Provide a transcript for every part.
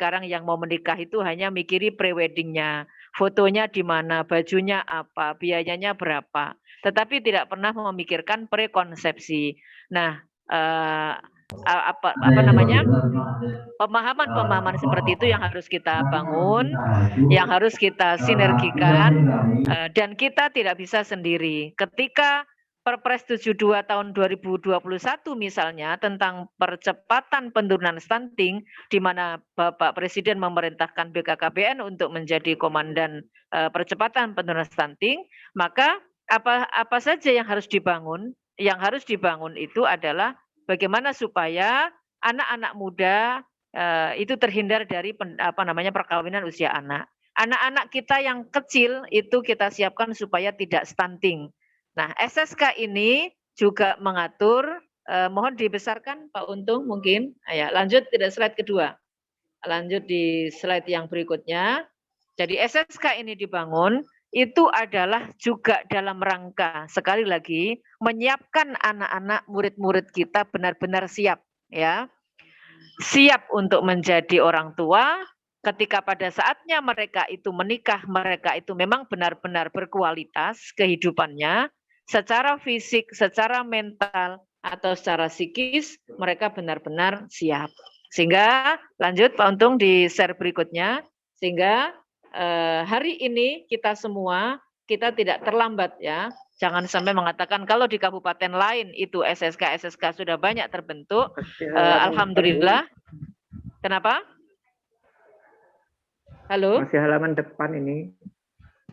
sekarang yang mau menikah itu hanya mikiri pre-weddingnya, fotonya di mana, bajunya apa, biayanya berapa, tetapi tidak pernah memikirkan prekonsepsi. Nah, apa namanya, pemahaman-pemahaman seperti itu yang harus kita bangun, yang harus kita sinergikan, dan kita tidak bisa sendiri. Ketika Perpres 72 tahun 2021 misalnya tentang percepatan penurunan stunting, di mana Bapak Presiden memerintahkan BKKBN untuk menjadi komandan percepatan penurunan stunting, maka apa saja yang harus dibangun? Yang harus dibangun itu adalah bagaimana supaya anak-anak muda itu terhindar dari perkawinan usia anak. Anak-anak kita yang kecil itu kita siapkan supaya tidak stunting. Nah, SSK ini juga mengatur, mohon dibesarkan Pak Untung mungkin. Ya, lanjut ke slide kedua. Lanjut di slide yang berikutnya. Jadi SSK ini dibangun itu adalah juga dalam rangka sekali lagi menyiapkan anak-anak murid-murid kita benar-benar siap, ya. Siap untuk menjadi orang tua, ketika pada saatnya mereka itu menikah, mereka itu memang benar-benar berkualitas kehidupannya, secara fisik, secara mental, atau secara psikis, mereka benar-benar siap. Sehingga, lanjut Pak Untung di share berikutnya, sehingga hari ini kita semua, kita tidak terlambat ya, jangan sampai mengatakan kalau di kabupaten lain itu SSK sudah banyak terbentuk, alhamdulillah. Kenapa? Halo? Masih halaman depan ini.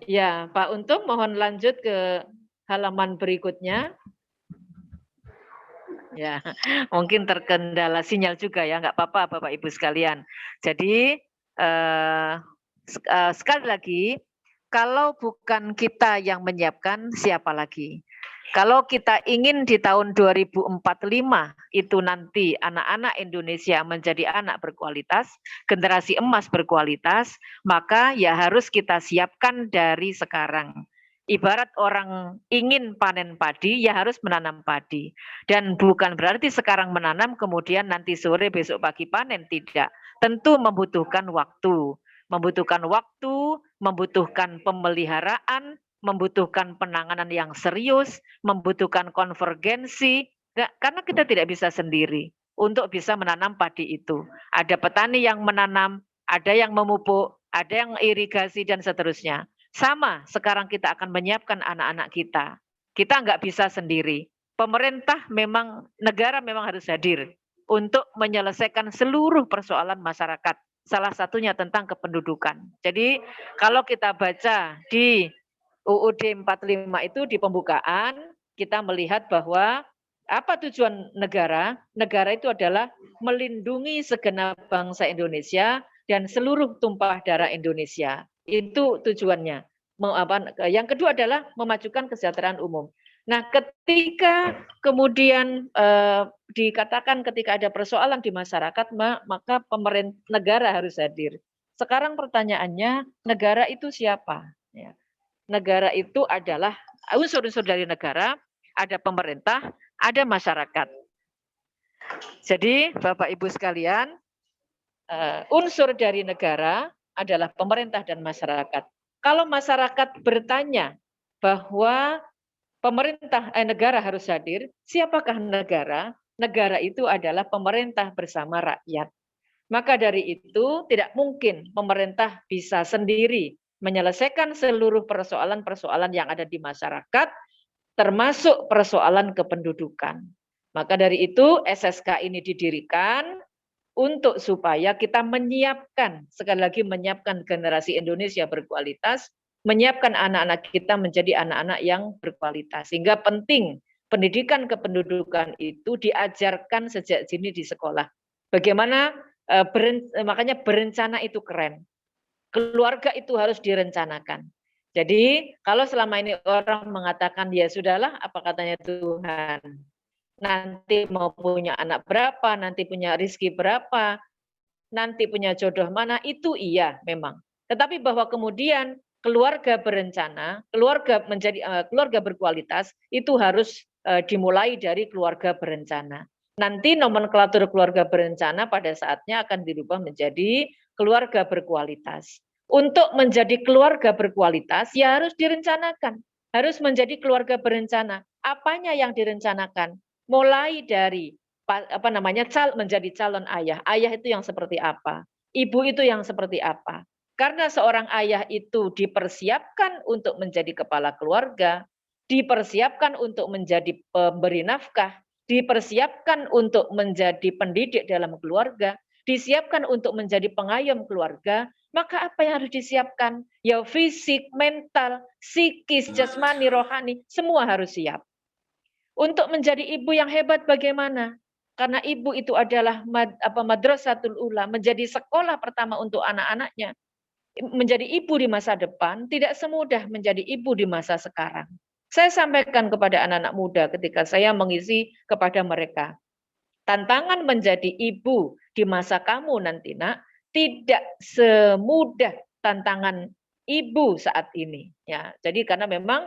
Ya, Pak Untung mohon lanjut ke halaman berikutnya. Ya, mungkin terkendala sinyal juga ya, nggak apa-apa Bapak Ibu sekalian. Jadi sekali lagi, kalau bukan kita yang menyiapkan, siapa lagi? Kalau kita ingin di tahun 2045 itu nanti anak-anak Indonesia menjadi anak berkualitas, generasi emas berkualitas, maka ya harus kita siapkan dari sekarang. Ibarat orang ingin panen padi, ya harus menanam padi. Dan bukan berarti sekarang menanam, kemudian nanti sore, besok pagi panen, tidak. Tentu membutuhkan waktu. Membutuhkan pemeliharaan, membutuhkan penanganan yang serius, membutuhkan konvergensi, karena kita tidak bisa sendiri untuk bisa menanam padi itu. Ada petani yang menanam, ada yang memupuk, ada yang irigasi, dan seterusnya. Sama, sekarang kita akan menyiapkan anak-anak kita. Kita nggak bisa sendiri. Pemerintah memang, negara memang harus hadir untuk menyelesaikan seluruh persoalan masyarakat. Salah satunya tentang kependudukan. Jadi kalau kita baca di UUD 45 itu di pembukaan, kita melihat bahwa apa tujuan negara? Negara itu adalah melindungi segenap bangsa Indonesia dan seluruh tumpah darah Indonesia. Itu tujuannya. Yang kedua adalah memajukan kesejahteraan umum. Nah, ketika kemudian dikatakan ketika ada persoalan di masyarakat, maka pemerintah negara harus hadir. Sekarang pertanyaannya, negara itu siapa? Ya. Negara itu adalah unsur-unsur dari negara, ada pemerintah, ada masyarakat. Jadi, Bapak Ibu sekalian, unsur dari negara adalah pemerintah dan masyarakat. Kalau masyarakat bertanya bahwa negara harus hadir, siapakah negara? Negara itu adalah pemerintah bersama rakyat. Maka dari itu tidak mungkin pemerintah bisa sendiri menyelesaikan seluruh persoalan-persoalan yang ada di masyarakat, termasuk persoalan kependudukan. Maka dari itu SSK ini didirikan untuk supaya kita menyiapkan, sekali lagi menyiapkan generasi Indonesia berkualitas, menyiapkan anak-anak kita menjadi anak-anak yang berkualitas. Sehingga penting pendidikan kependudukan itu diajarkan sejak dini di sekolah. Bagaimana makanya berencana itu keren. Keluarga itu harus direncanakan. Jadi kalau selama ini orang mengatakan ya sudahlah apa katanya Tuhan. Nanti mau punya anak berapa, nanti punya rezeki berapa, nanti punya jodoh mana, itu iya memang. Tetapi bahwa kemudian keluarga berencana, keluarga berkualitas itu harus dimulai dari keluarga berencana. Nanti nomenklatur keluarga berencana pada saatnya akan dirubah menjadi keluarga berkualitas. Untuk menjadi keluarga berkualitas, ya harus direncanakan. Harus menjadi keluarga berencana. Apanya yang direncanakan? Mulai dari menjadi calon ayah. Ayah itu yang seperti apa? Ibu itu yang seperti apa? Karena seorang ayah itu dipersiapkan untuk menjadi kepala keluarga, dipersiapkan untuk menjadi pemberi nafkah, dipersiapkan untuk menjadi pendidik dalam keluarga, disiapkan untuk menjadi pengayom keluarga, maka apa yang harus disiapkan? Ya fisik, mental, psikis, jasmani, rohani, semua harus siap. Untuk menjadi ibu yang hebat bagaimana? Karena ibu itu adalah madrasatul ula, menjadi sekolah pertama untuk anak-anaknya. Menjadi ibu di masa depan tidak semudah menjadi ibu di masa sekarang. Saya sampaikan kepada anak-anak muda ketika saya mengisi kepada mereka. Tantangan menjadi ibu di masa kamu nanti, Nak, tidak semudah tantangan ibu saat ini. Ya, jadi karena memang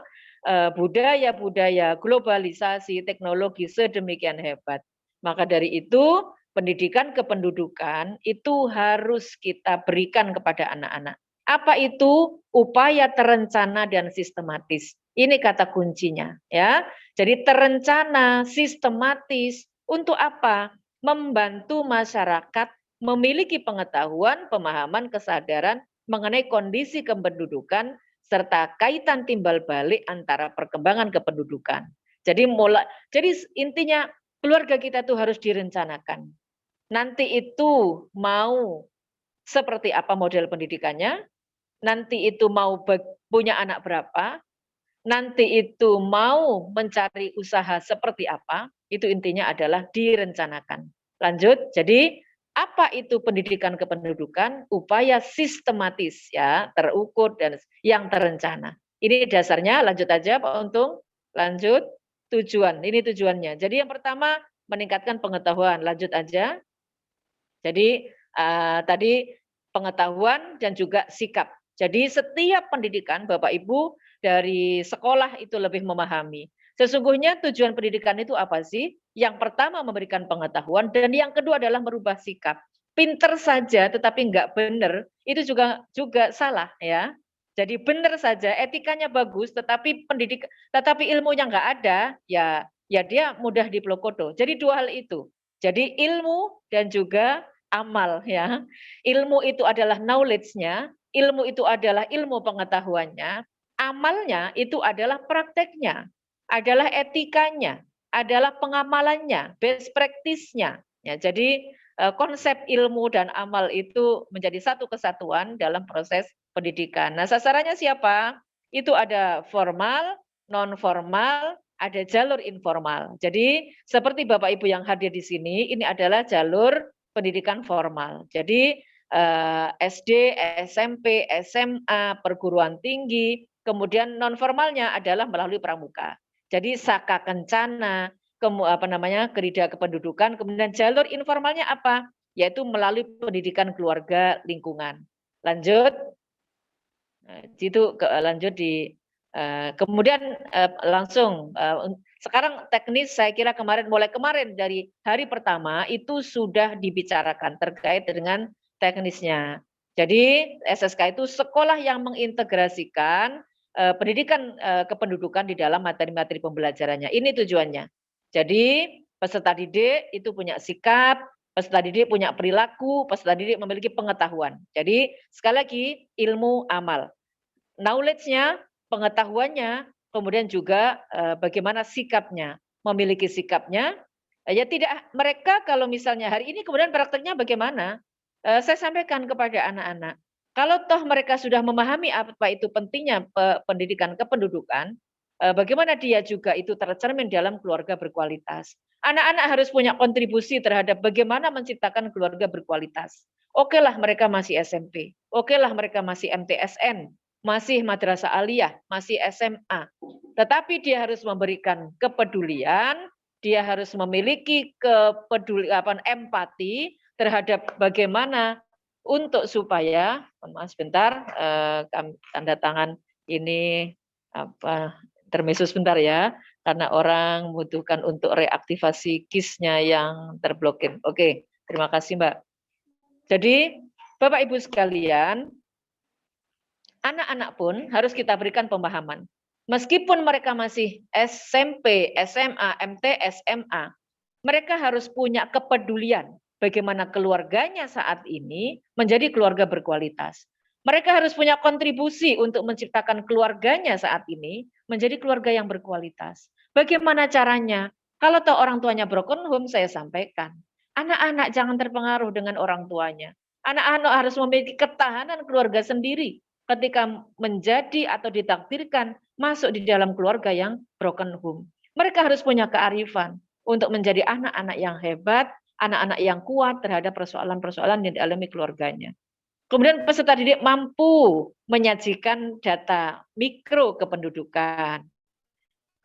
budaya-budaya globalisasi teknologi sedemikian hebat. Maka dari itu pendidikan kependudukan itu harus kita berikan kepada anak-anak. Apa itu? Upaya terencana dan sistematis. Ini kata kuncinya, ya. Jadi terencana, sistematis untuk apa? Membantu masyarakat memiliki pengetahuan, pemahaman, kesadaran mengenai kondisi kependudukan serta kaitan timbal balik antara perkembangan kependudukan. Jadi intinya keluarga kita tuh harus direncanakan. Nanti itu mau seperti apa model pendidikannya, nanti itu mau punya anak berapa, nanti itu mau mencari usaha seperti apa, itu intinya adalah direncanakan. Lanjut, jadi apa itu pendidikan kependudukan? Upaya sistematis ya, terukur dan yang terencana. Ini dasarnya, lanjut aja Pak Untung. Lanjut, tujuan. Ini tujuannya. Jadi yang pertama meningkatkan pengetahuan, lanjut aja. Jadi tadi pengetahuan dan juga sikap. Jadi setiap pendidikan Bapak Ibu dari sekolah itu lebih memahami. Sesungguhnya tujuan pendidikan itu apa sih? Yang pertama memberikan pengetahuan dan yang kedua adalah merubah sikap. Pinter saja tetapi enggak benar itu juga salah ya. Jadi benar saja etikanya bagus tetapi ilmunya enggak ada ya dia mudah diplokoto. Jadi dua hal itu. Jadi ilmu dan juga amal ya. Ilmu itu adalah knowledge-nya, ilmu itu adalah ilmu pengetahuannya, amalnya itu adalah prakteknya, adalah etikanya, adalah pengamalannya, best practice-nya. Ya, jadi konsep ilmu dan amal itu menjadi satu kesatuan dalam proses pendidikan. Nah, sasarannya siapa? Itu ada formal, non formal, ada jalur informal. Jadi seperti Bapak Ibu yang hadir di sini, ini adalah jalur pendidikan formal. Jadi SD, SMP, SMA, perguruan tinggi, kemudian non formalnya adalah melalui pramuka. Jadi Saka Kencana, Kerida Kependudukan, kemudian jalur informalnya apa? Yaitu melalui pendidikan keluarga lingkungan. Lanjut. Itu lanjut di kemudian langsung sekarang teknis saya kira mulai kemarin dari hari pertama itu sudah dibicarakan terkait dengan teknisnya. Jadi SSK itu sekolah yang mengintegrasikan pendidikan kependudukan di dalam materi-materi pembelajarannya. Ini tujuannya. Jadi peserta didik itu punya sikap, peserta didik punya perilaku, peserta didik memiliki pengetahuan. Jadi sekali lagi ilmu amal. Knowledge-nya, pengetahuannya, kemudian juga bagaimana sikapnya, memiliki sikapnya. Ya tidak mereka kalau misalnya hari ini kemudian prakteknya bagaimana? Saya sampaikan kepada anak-anak, kalau toh mereka sudah memahami apa itu pentingnya pendidikan kependudukan, bagaimana dia juga itu tercermin dalam keluarga berkualitas. Anak-anak harus punya kontribusi terhadap bagaimana menciptakan keluarga berkualitas. Oke lah mereka masih SMP, oke lah mereka masih MTSN, masih madrasah aliyah, masih SMA. Tetapi dia harus memberikan kepedulian, dia harus memiliki empati terhadap bagaimana untuk supaya, maaf sebentar, tanda tangan ini termisu sebentar ya, karena orang membutuhkan untuk reaktivasi KIS-nya yang terblokir. Oke, terima kasih Mbak. Jadi Bapak Ibu sekalian, anak-anak pun harus kita berikan pemahaman. Meskipun mereka masih SMP, SMA, MTS, SMA, mereka harus punya kepedulian bagaimana keluarganya saat ini menjadi keluarga berkualitas. Mereka harus punya kontribusi untuk menciptakan keluarganya saat ini menjadi keluarga yang berkualitas. Bagaimana caranya? Kalau tahu orang tuanya broken home, saya sampaikan. Anak-anak jangan terpengaruh dengan orang tuanya. Anak-anak harus memiliki ketahanan keluarga sendiri ketika menjadi atau ditakdirkan masuk di dalam keluarga yang broken home. Mereka harus punya kearifan untuk menjadi anak-anak yang hebat, anak-anak yang kuat terhadap persoalan-persoalan yang dialami keluarganya. Kemudian peserta didik mampu menyajikan data mikro kependudukan.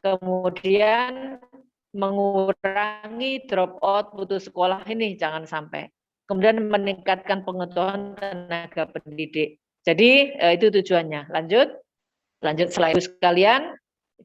Kemudian mengurangi drop out putus sekolah ini jangan sampai. Kemudian meningkatkan pengetahuan tenaga pendidik. Jadi itu tujuannya. Lanjut selain itu sekalian.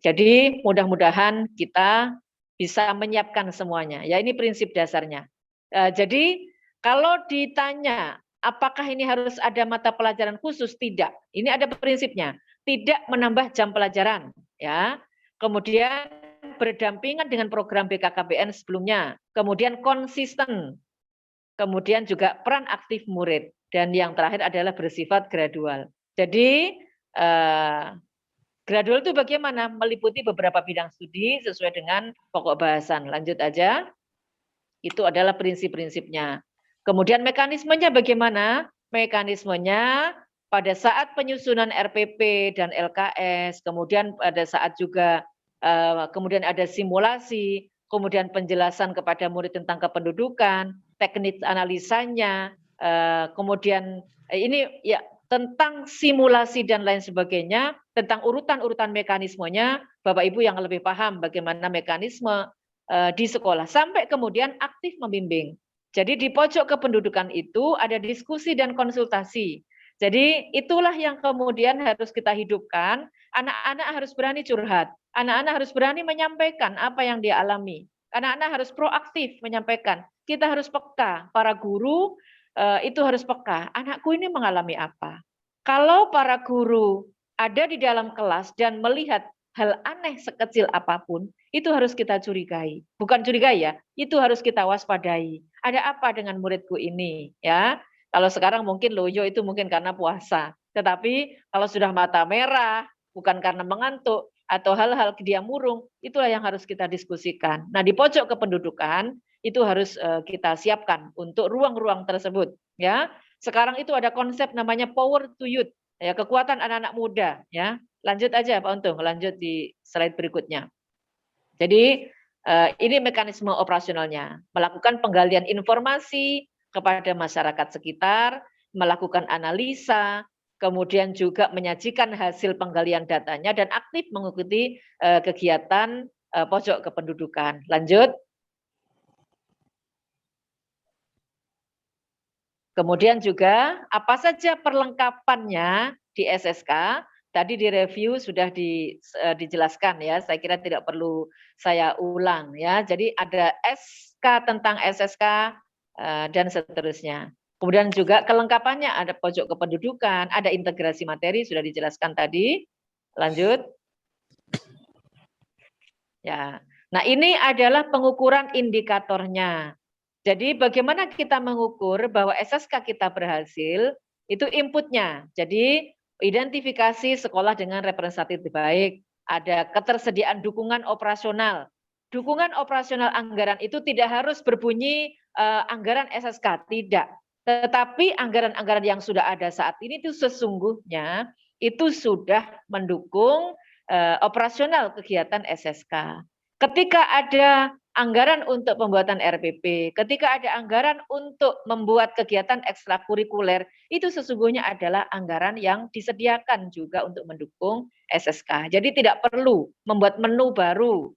Jadi mudah-mudahan kita bisa menyiapkan semuanya. Ya ini prinsip dasarnya. Jadi kalau ditanya apakah ini harus ada mata pelajaran khusus? Tidak. Ini ada prinsipnya. Tidak menambah jam pelajaran, ya. Kemudian berdampingan dengan program BKKBN sebelumnya. Kemudian konsisten. Kemudian juga peran aktif murid. Dan yang terakhir adalah bersifat gradual. Jadi gradual itu bagaimana? Meliputi beberapa bidang studi sesuai dengan pokok bahasan. Lanjut aja. Itu adalah prinsip-prinsipnya. Kemudian mekanismenya bagaimana? Mekanismenya pada saat penyusunan RPP dan LKS, kemudian pada saat juga kemudian ada simulasi, kemudian penjelasan kepada murid tentang kependudukan, teknik analisanya, kemudian ini ya tentang simulasi dan lain sebagainya, tentang urutan-urutan mekanismenya, Bapak Ibu yang lebih paham bagaimana mekanisme di sekolah, sampai kemudian aktif membimbing. Jadi di pojok kependudukan itu ada diskusi dan konsultasi. Jadi itulah yang kemudian harus kita hidupkan, anak-anak harus berani curhat, anak-anak harus berani menyampaikan apa yang dia alami. Anak-anak harus proaktif menyampaikan, kita harus peka, para guru itu harus peka, anakku ini mengalami apa. Kalau para guru ada di dalam kelas dan melihat hal aneh sekecil apapun, itu harus kita curigai. Bukan curigai ya, itu harus kita waspadai. Ada apa dengan muridku ini? Ya, kalau sekarang mungkin loyo itu mungkin karena puasa. Tetapi kalau sudah mata merah, bukan karena mengantuk, atau hal-hal dia murung, itulah yang harus kita diskusikan. Nah, di pojok kependudukan, itu harus kita siapkan untuk ruang-ruang tersebut. Ya, sekarang itu ada konsep namanya power to youth, ya kekuatan anak-anak muda. Ya, lanjut aja Pak Untung, lanjut di slide berikutnya. Jadi ini mekanisme operasionalnya, melakukan penggalian informasi kepada masyarakat sekitar, melakukan analisa, kemudian juga menyajikan hasil penggalian datanya dan aktif mengikuti kegiatan pojok kependudukan. Lanjut. Kemudian juga apa saja perlengkapannya di SSK, tadi di review sudah dijelaskan ya, saya kira tidak perlu saya ulang ya. Jadi ada SK tentang SSK dan seterusnya. Kemudian juga kelengkapannya ada pojok kependudukan, ada integrasi materi sudah dijelaskan tadi. Lanjut. Ya. Nah, ini adalah pengukuran indikatornya. Jadi bagaimana kita mengukur bahwa SSK kita berhasil, itu inputnya. Jadi identifikasi sekolah dengan representatif baik, ada ketersediaan dukungan operasional. Dukungan operasional anggaran itu tidak harus berbunyi anggaran SSK, tidak. Tetapi anggaran-anggaran yang sudah ada saat ini itu sesungguhnya itu sudah mendukung operasional kegiatan SSK. Ketika ada anggaran untuk pembuatan RPP, ketika ada anggaran untuk membuat kegiatan ekstrakurikuler, itu sesungguhnya adalah anggaran yang disediakan juga untuk mendukung SSK. Jadi tidak perlu membuat menu baru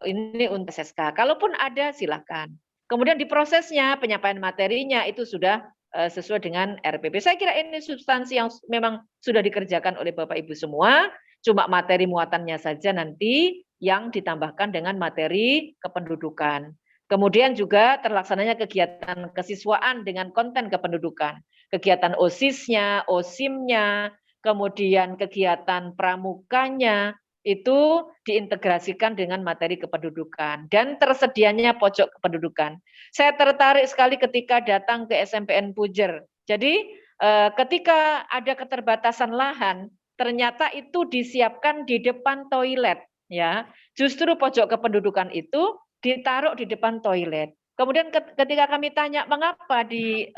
ini untuk SSK. Kalaupun ada silakan. Kemudian di prosesnya, penyampaian materinya itu sudah sesuai dengan RPP. Saya kira ini substansi yang memang sudah dikerjakan oleh Bapak Ibu semua, cuma materi muatannya saja nanti yang ditambahkan dengan materi kependudukan. Kemudian juga terlaksananya kegiatan kesiswaan dengan konten kependudukan. Kegiatan OSIS-nya, OSIM-nya, kemudian kegiatan pramukanya, itu diintegrasikan dengan materi kependudukan. Dan tersedianya pojok kependudukan. Saya tertarik sekali ketika datang ke SMPN Pujer. Jadi ketika ada keterbatasan lahan, ternyata itu disiapkan di depan toilet. Ya, justru pojok kependudukan itu ditaruh di depan toilet. Kemudian ketika kami tanya mengapa di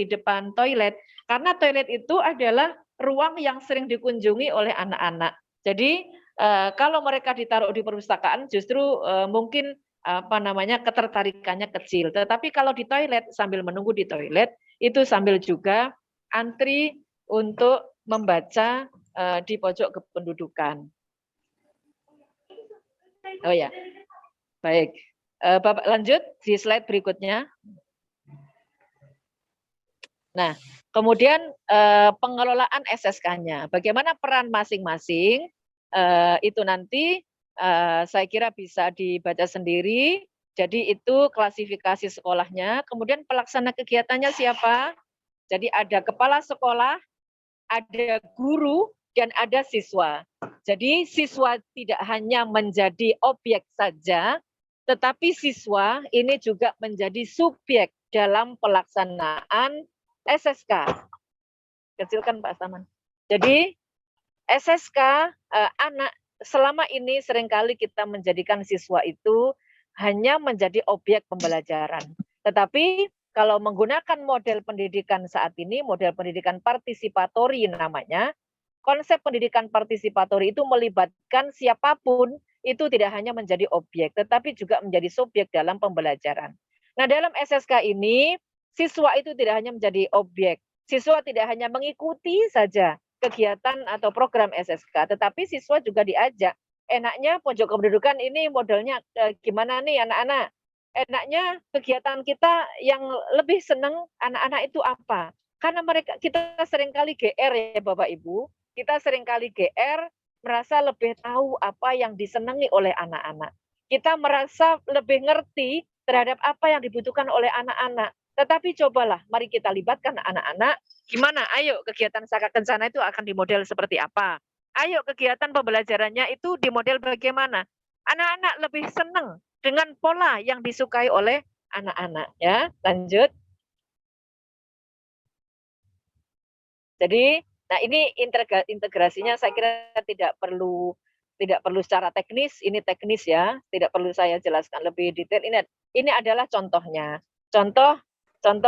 depan toilet, karena toilet itu adalah ruang yang sering dikunjungi oleh anak-anak. Jadi kalau mereka ditaruh di perpustakaan justru mungkin ketertarikannya kecil. Tetapi kalau di toilet sambil menunggu di toilet itu sambil juga antri untuk membaca di pojok kependudukan. Oh ya, baik. Bapak lanjut di slide berikutnya. Nah, kemudian pengelolaan SSK-nya, bagaimana peran masing-masing itu nanti saya kira bisa dibaca sendiri. Jadi itu klasifikasi sekolahnya, kemudian pelaksana kegiatannya siapa? Jadi ada kepala sekolah, ada guru, dan ada siswa. Jadi siswa tidak hanya menjadi objek saja, tetapi siswa ini juga menjadi subjek dalam pelaksanaan SSK. Kecilkan Pak Saman. Jadi SSK anak selama ini seringkali kita menjadikan siswa itu hanya menjadi objek pembelajaran. Tetapi kalau menggunakan model pendidikan saat ini, model pendidikan partisipatori namanya, konsep pendidikan partisipatori itu melibatkan siapapun itu tidak hanya menjadi objek, tetapi juga menjadi subjek dalam pembelajaran. Nah, dalam SSK ini, siswa itu tidak hanya menjadi objek, siswa tidak hanya mengikuti saja kegiatan atau program SSK, tetapi siswa juga diajak. Enaknya pojok kependudukan ini modelnya gimana nih anak-anak? Enaknya kegiatan kita yang lebih senang anak-anak itu apa? Karena kita seringkali GR ya Bapak Ibu, kita seringkali GR merasa lebih tahu apa yang disenangi oleh anak-anak. Kita merasa lebih ngerti terhadap apa yang dibutuhkan oleh anak-anak. Tetapi cobalah, mari kita libatkan anak-anak. Gimana? Ayo kegiatan Saka Kencana itu akan dimodel seperti apa? Ayo kegiatan pembelajarannya itu dimodel bagaimana? Anak-anak lebih senang dengan pola yang disukai oleh anak-anak. Ya, lanjut. Jadi, nah ini integrasinya saya kira tidak perlu secara teknis, ini teknis ya, tidak perlu saya jelaskan lebih detail. Ini adalah contohnya. Contoh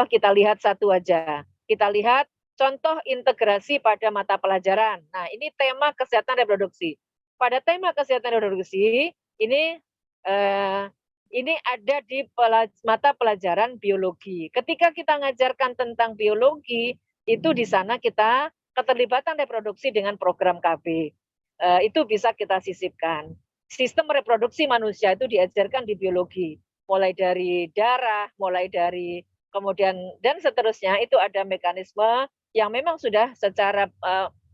kita lihat satu aja. Kita lihat contoh integrasi pada mata pelajaran. Nah, ini tema kesehatan reproduksi. Pada tema kesehatan reproduksi ini ada di mata pelajaran biologi. Ketika kita ngajarkan tentang biologi, itu di sana kita keterlibatan reproduksi dengan program KB. Itu bisa kita sisipkan. Sistem reproduksi manusia itu diajarkan di biologi. Mulai dari darah, mulai dari kemudian dan seterusnya itu ada mekanisme yang memang sudah secara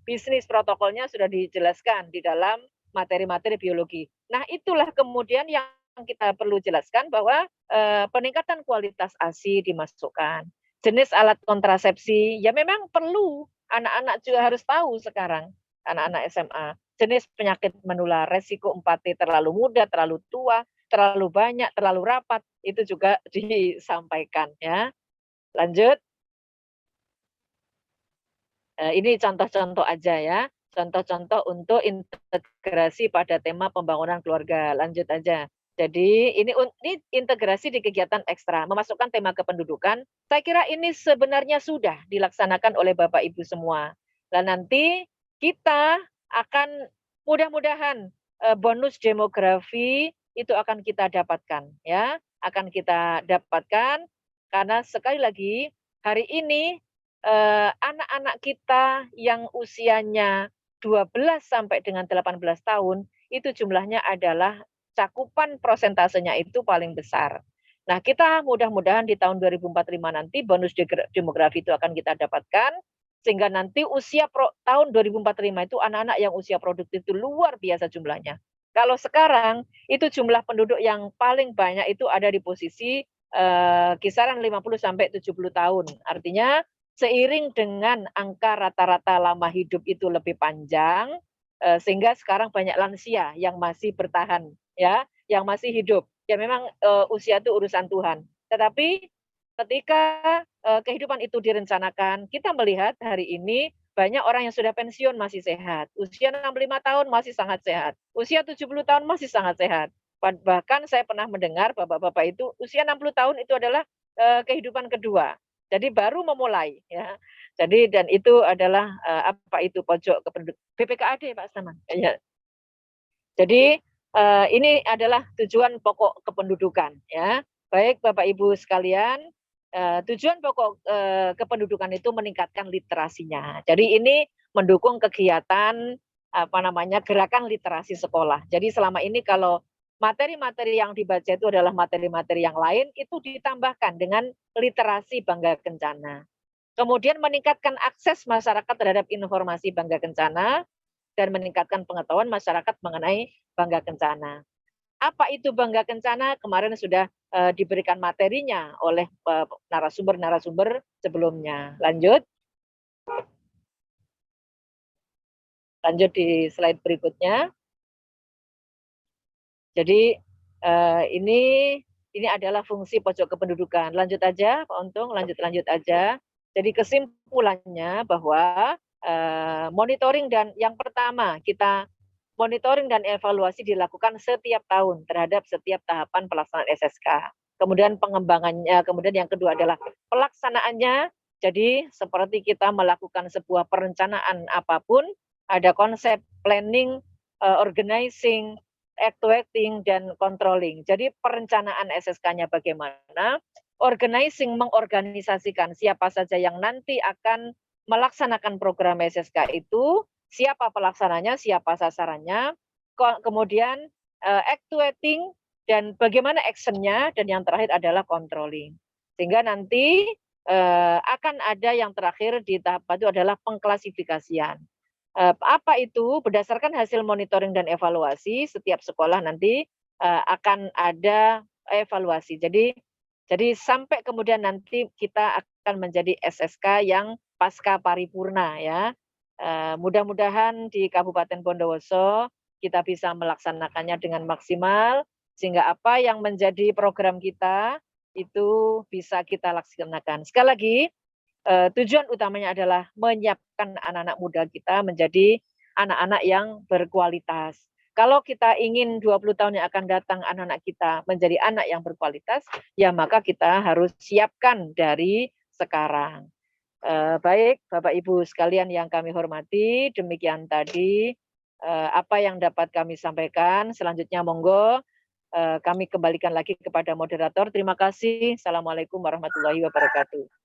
bisnis protokolnya sudah dijelaskan di dalam materi-materi biologi. Nah, itulah kemudian yang kita perlu jelaskan bahwa peningkatan kualitas ASI dimasukkan. Jenis alat kontrasepsi, ya memang perlu anak-anak juga harus tahu sekarang, anak-anak SMA. Jenis penyakit menular, resiko 4T terlalu muda, terlalu tua, terlalu banyak, terlalu rapat, itu juga disampaikan ya. Lanjut. Ini contoh-contoh aja ya, contoh-contoh untuk integrasi pada tema pembangunan keluarga. Lanjut aja. Jadi ini integrasi di kegiatan ekstra, memasukkan tema kependudukan. Saya kira ini sebenarnya sudah dilaksanakan oleh Bapak Ibu semua. Dan nanti kita akan mudah-mudahan bonus demografi itu akan kita dapatkan ya, akan kita dapatkan karena sekali lagi hari ini anak-anak kita yang usianya 12 sampai dengan 18 tahun itu jumlahnya adalah cakupan prosentasenya itu paling besar. Nah, kita mudah-mudahan di tahun 2045 nanti bonus demografi itu akan kita dapatkan sehingga nanti tahun 2045 itu anak-anak yang usia produktif itu luar biasa jumlahnya. Kalau sekarang itu jumlah penduduk yang paling banyak itu ada di posisi, kisaran 50 sampai 70 tahun. Artinya seiring dengan angka rata-rata lama hidup itu lebih panjang, sehingga sekarang banyak lansia yang masih bertahan ya, yang masih hidup. Ya memang, usia itu urusan Tuhan. Tetapi ketika, kehidupan itu direncanakan, kita melihat hari ini banyak orang yang sudah pensiun masih sehat, usia 65 tahun masih sangat sehat, usia 70 tahun masih sangat sehat. Bahkan saya pernah mendengar bapak-bapak itu usia 60 tahun itu adalah, kehidupan kedua. Jadi baru memulai ya. Jadi dan itu adalah, apa itu, pojok BPKAD Pak Staman, iya. Jadi, ini adalah tujuan pokok kependudukan ya. Baik Bapak Ibu sekalian, tujuan pokok, kependudukan itu meningkatkan literasinya. Jadi ini mendukung kegiatan, apa namanya, gerakan literasi sekolah. Jadi selama ini kalau materi-materi yang dibaca itu adalah materi-materi yang lain, itu ditambahkan dengan literasi bangga kencana. Kemudian meningkatkan akses masyarakat terhadap informasi bangga kencana, dan meningkatkan pengetahuan masyarakat mengenai Bangga Kencana. Apa itu Bangga Kencana? Kemarin sudah, diberikan materinya oleh, narasumber-narasumber sebelumnya. Lanjut. Lanjut di slide berikutnya. Jadi, ini adalah fungsi pojok kependudukan. Lanjut aja Pak Untung, lanjut aja. Jadi kesimpulannya bahwa, monitoring dan yang pertama kita monitoring dan evaluasi dilakukan setiap tahun terhadap setiap tahapan pelaksanaan SSK. Kemudian pengembangannya, kemudian yang kedua adalah pelaksanaannya. Jadi seperti kita melakukan sebuah perencanaan apapun, ada konsep planning, organizing, actuating, dan controlling. Jadi perencanaan SSK-nya bagaimana, organizing mengorganisasikan siapa saja yang nanti akan melaksanakan program SSK itu, siapa pelaksananya, siapa sasarannya, kemudian, actuating dan bagaimana actionnya, dan yang terakhir adalah controlling. Sehingga nanti, akan ada yang terakhir di tahap itu adalah pengklasifikasian. Apa itu? Berdasarkan hasil monitoring dan evaluasi, setiap sekolah nanti, akan ada evaluasi. Jadi sampai kemudian nanti kita akan menjadi SSK yang pasca paripurna ya. Mudah-mudahan di Kabupaten Bondowoso kita bisa melaksanakannya dengan maksimal, sehingga apa yang menjadi program kita itu bisa kita laksanakan. Sekali lagi, tujuan utamanya adalah menyiapkan anak-anak muda kita menjadi anak-anak yang berkualitas. Kalau kita ingin 20 tahun yang akan datang anak-anak kita menjadi anak yang berkualitas, ya maka kita harus siapkan dari sekarang. Baik Bapak Ibu sekalian yang kami hormati, demikian tadi, apa yang dapat kami sampaikan. Selanjutnya monggo, kami kembalikan lagi kepada moderator. Terima kasih. Assalamualaikum warahmatullahi wabarakatuh.